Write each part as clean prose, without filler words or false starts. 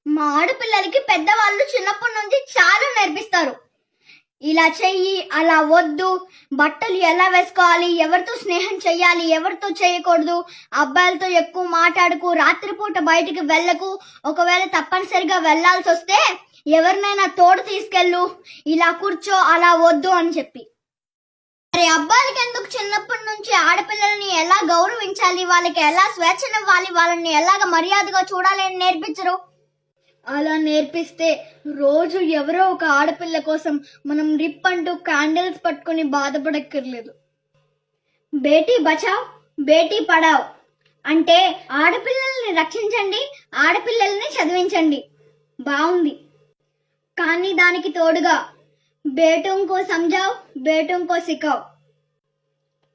మా ఆడపిల్లలకి పెద్దవాళ్ళు చిన్నప్పటి నుంచి చాలా నేర్పిస్తారు. ఇలా చెయ్యి, అలా వద్దు, బట్టలు ఎలా వేసుకోవాలి, ఎవరితో స్నేహం చెయ్యాలి, ఎవరితో చేయకూడదు, అబ్బాయిలతో ఎక్కువ మాట్లాడకు, రాత్రిపూట బయటికి వెళ్ళకు, ఒకవేళ తప్పనిసరిగా వెళ్లాల్సి వస్తే ఎవరినైనా తోడు తీసుకెళ్ళు, ఇలా కూర్చో, అలా వద్దు అని చెప్పి. మరి అబ్బాయిలకి ఎందుకు చిన్నప్పటి నుంచి ఆడపిల్లల్ని ఎలా గౌరవించాలి, వాళ్ళకి ఎలా స్వేచ్ఛనివ్వాలి, వాళ్ళని ఎలాగ మర్యాదగా చూడాలి అని నేర్పించరు? అలా నేర్పిస్తే రోజు ఎవరో ఒక ఆడపిల్ల కోసం మనం రిప్ అంటూ క్యాండిల్స్ పట్టుకుని బాధపడక్కర్లేదు. బేటీ బచావ్, బేటీ పడావ్ అంటే ఆడపిల్లల్ని రక్షించండి, ఆడపిల్లల్ని చదివించండి, బాగుంది. కానీ దానికి తోడుగా బేటోంకో సంజావ్, బేటోంకో సికావ్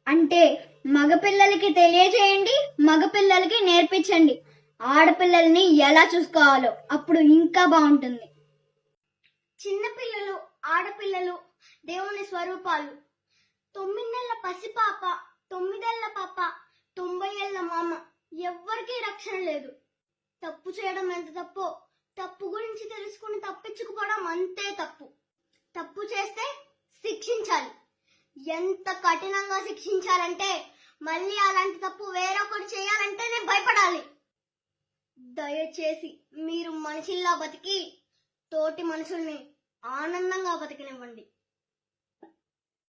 అంటే మగపిల్లలకి తెలియజేయండి, మగపిల్లలకి నేర్పించండి ఆడపిల్లల్ని ఎలా చూసుకోవాలో. అప్పుడు ఇంకా బాగుంటుంది. చిన్నపిల్లలు, ఆడపిల్లలు దేవుని స్వరూపాలు. 9 నెలల పసిపాప, 9 ఏళ్ల పాప, 90 ఏళ్ల మామ, ఎవ్వరికీ రక్షణ లేదు. తప్పు చేయడం ఎంత తప్పో, తప్పు గురించి తెలుసుకుని తప్పించుకుపోవడం అంతే తప్పు. తప్పు చేస్తే శిక్షించాలి. ఎంత కఠినంగా శిక్షించాలంటే మళ్ళీ అలాంటి తప్పు వేరొకరు చేయాలంటేనే భయపడాలి. దయచేసి మీరు మనిషిల్లా బతికి తోటి మనుషుల్ని ఆనందంగా బతికినివ్వండి.